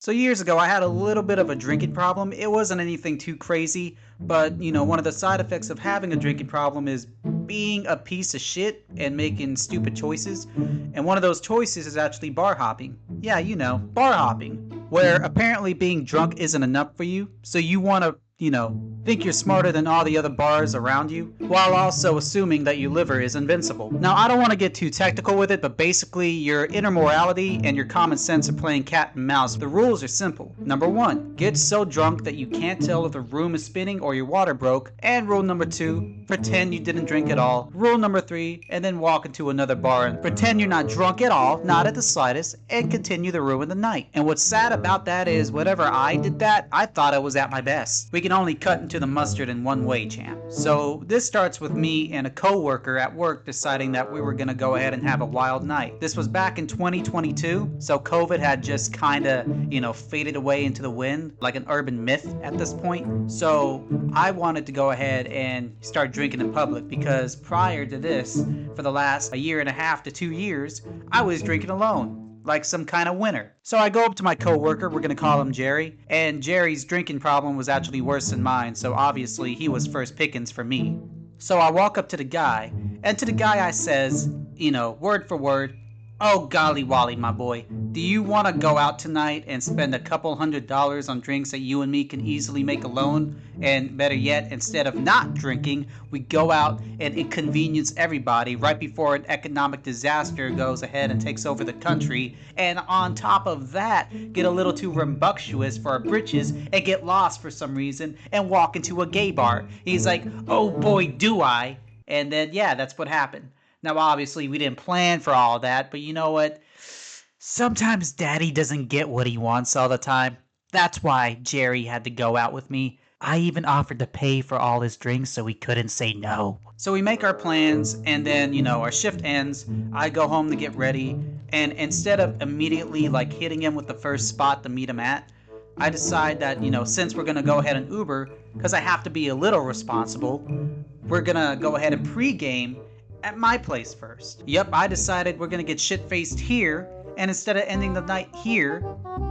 So years ago, I had a little bit of a drinking problem. It wasn't anything too crazy, but one of the side effects of having a drinking problem is being a piece of shit and making stupid choices. And one of those choices is actually bar hopping. Yeah, bar hopping, where apparently being drunk isn't enough for you, so you want to think you're smarter than all the other bars around you, while also assuming that your liver is invincible. Now, I don't want to get too technical with it, but basically, your inner morality and your common sense are playing cat and mouse. The rules are simple. Number 1, get so drunk that you can't tell if the room is spinning or your water broke. And rule number 2, pretend you didn't drink at all. Rule number 3, and then walk into another bar and pretend you're not drunk at all, not at the slightest, and continue to ruin the night. And what's sad about that is, whenever I did that, I thought I was at my best. We can only cut into the mustard in one way, champ. So this starts with me and a co-worker at work deciding that we were going to go ahead and have a wild night. This was back in 2022, so COVID had just kind of, faded away into the wind like an urban myth at this point. So I wanted to go ahead and start drinking in public because prior to this, for the last 1.5 to 2 years, I was drinking alone, like some kind of winner. So I go up to my coworker, we're gonna call him Jerry, and Jerry's drinking problem was actually worse than mine, so obviously he was first pickings for me. So I walk up to the guy, and to the guy I says, word for word, "Oh golly Wally, my boy, do you want to go out tonight and spend a couple $100 on drinks that you and me can easily make alone? And better yet, instead of not drinking, we go out and inconvenience everybody right before an economic disaster goes ahead and takes over the country, and on top of that, get a little too rambunctious for our britches and get lost for some reason and walk into a gay bar." He's like, "Oh boy, do I." And then, yeah, that's what happened. Now, obviously, we didn't plan for all that, but you know what? Sometimes daddy doesn't get what he wants all the time. That's why Jerry had to go out with me. I even offered to pay for all his drinks so he couldn't say no. So we make our plans, and then, our shift ends. I go home to get ready, and instead of immediately, hitting him with the first spot to meet him at, I decide that, since we're going to go ahead and Uber, because I have to be a little responsible, we're going to go ahead and pregame at my place first. Yep, I decided we're gonna get shit-faced here, and instead of ending the night here,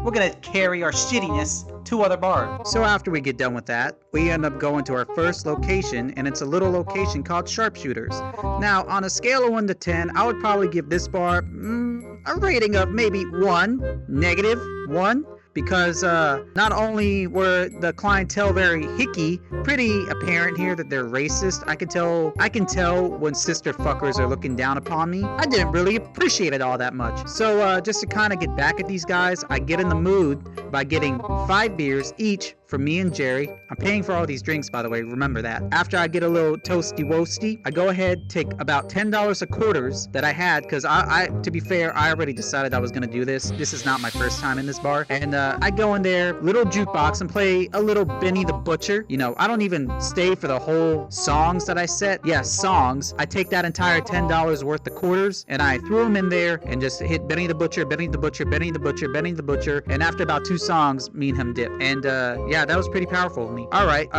we're gonna carry our shittiness to other bars. So after we get done with that, we end up going to our first location, and it's a little location called Sharpshooters. Now, on a scale of 1 to 10, I would probably give this bar a rating of maybe 1, -1. Because not only were the clientele very hicky, pretty apparent here that they're racist. I can tell when sister fuckers are looking down upon me. I didn't really appreciate it all that much. So just to kind of get back at these guys, I get in the mood by getting 5 beers each for me and Jerry. I'm paying for all these drinks, by the way, remember that. After I get a little toasty-woasty, I go ahead, take about $10 of quarters that I had, because to be fair, I already decided I was going to do this. This is not my first time in this bar. And I go in there, little jukebox, and play a little Benny the Butcher. I don't even stay for the whole songs that I set. Yeah, songs. I take that entire $10 worth of quarters, and I threw them in there, and just hit Benny the Butcher, Benny the Butcher, Benny the Butcher, Benny the Butcher, and after about 2 songs, me and him dip. And yeah, that was pretty powerful of me. Alright,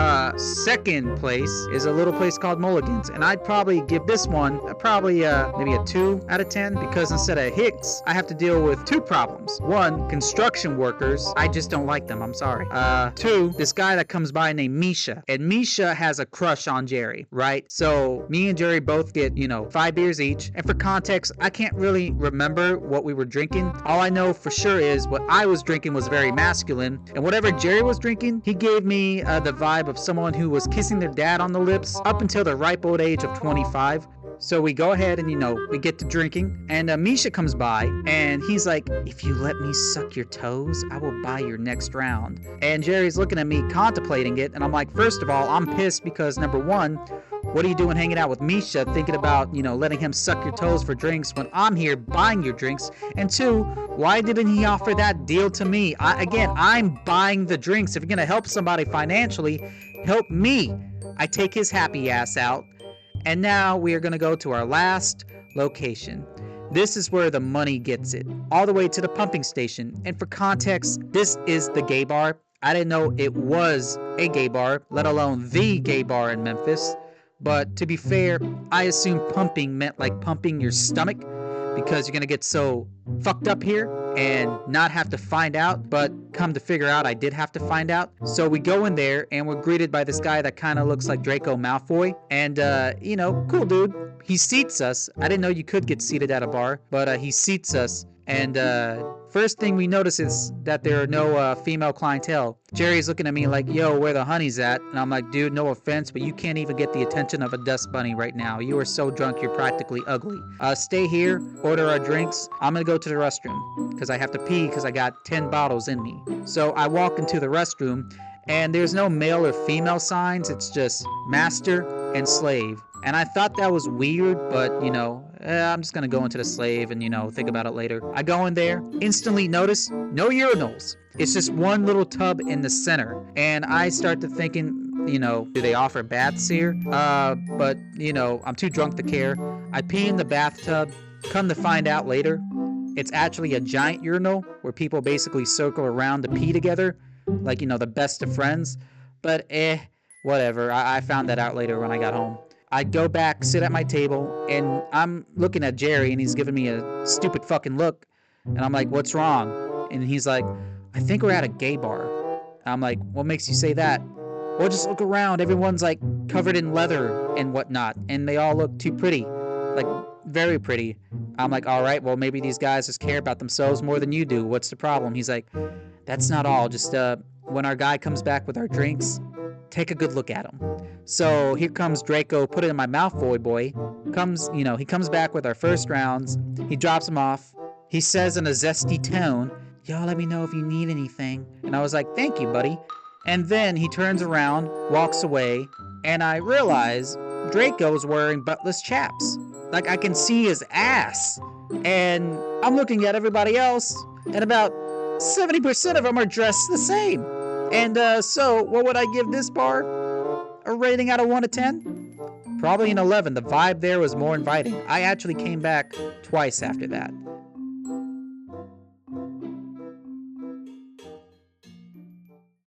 second place is a little place called Mulligan's, and I'd probably give this one maybe a 2 out of 10, because instead of hicks, I have to deal with 2 problems. 1, construction workers. I just don't like them, I'm sorry. 2, this guy that comes by named Misha, and Misha has a crush on Jerry, right? So me and Jerry both get, 5 beers each, and for context, I can't really remember what we were drinking. All I know for sure is what I was drinking was very masculine, and whatever Jerry was drinking, he gave me the vibe of someone who was kissing their dad on the lips up until the ripe old age of 25. So we go ahead and, we get to drinking, and Misha comes by, and he's like, "If you let me suck your toes, I will buy your next round." And Jerry's looking at me, contemplating it, and I'm like, first of all, I'm pissed because, number 1, what are you doing hanging out with Misha, thinking about, letting him suck your toes for drinks when I'm here buying your drinks? And 2, why didn't he offer that deal to me? I'm buying the drinks. If you're going to help somebody financially, help me. I take his happy ass out. And now we are going to go to our last location. This is where the money gets it, all the way to the pumping station. And for context, this is the gay bar. I didn't know it was a gay bar, let alone the gay bar in Memphis. But to be fair, I assumed pumping meant like pumping your stomach, because you're gonna get so fucked up here and not have to find out, but come to figure out I did have to find out. So we go in there and we're greeted by this guy that kind of looks like Draco Malfoy, and you know, cool dude. He seats us. I didn't know you could get seated at a bar, but he seats us, and first thing we notice is that there are no female clientele. Jerry's looking at me like, yo, where the honey's at? And I'm like, dude, no offense, but you can't even get the attention of a dust bunny right now. You are so drunk, you're practically ugly. Stay here, order our drinks. I'm gonna go to the restroom because I have to pee because I got 10 bottles in me. So I walk into the restroom, and there's no male or female signs. It's just master and slave. And I thought that was weird, but, you know, I'm just going to go into the slave and, you know, think about it later. I go in there, instantly notice no urinals. It's just one little tub in the center. And I start to thinking, you know, do they offer baths here? But, you know, I'm too drunk to care. I pee in the bathtub. Come to find out later, it's actually a giant urinal where people basically circle around to pee together. Like, you know, the best of friends. But, whatever. I found that out later when I got home. I go back, sit at my table, and I'm looking at Jerry, and he's giving me a stupid fucking look. And I'm like, what's wrong? And he's like, I think we're at a gay bar. I'm like, what makes you say that? Well, just look around. Everyone's like covered in leather and whatnot, and they all look too pretty. Like, very pretty. I'm like, all right, well, maybe these guys just care about themselves more than you do. What's the problem? He's like, that's not all. Just when our guy comes back with our drinks, take a good look at him. So here comes Draco, put it in my mouth, boy. He comes back with our first rounds. He drops them off. He says in a zesty tone, y'all let me know if you need anything. And I was like, thank you, buddy. And then he turns around, walks away, and I realize Draco's wearing buttless chaps. Like, I can see his ass. And I'm looking at everybody else, and about 70% of them are dressed the same. And so, what would I give this bar? A rating out of 1 to 10? Probably an 11. The vibe there was more inviting. I actually came back twice after that.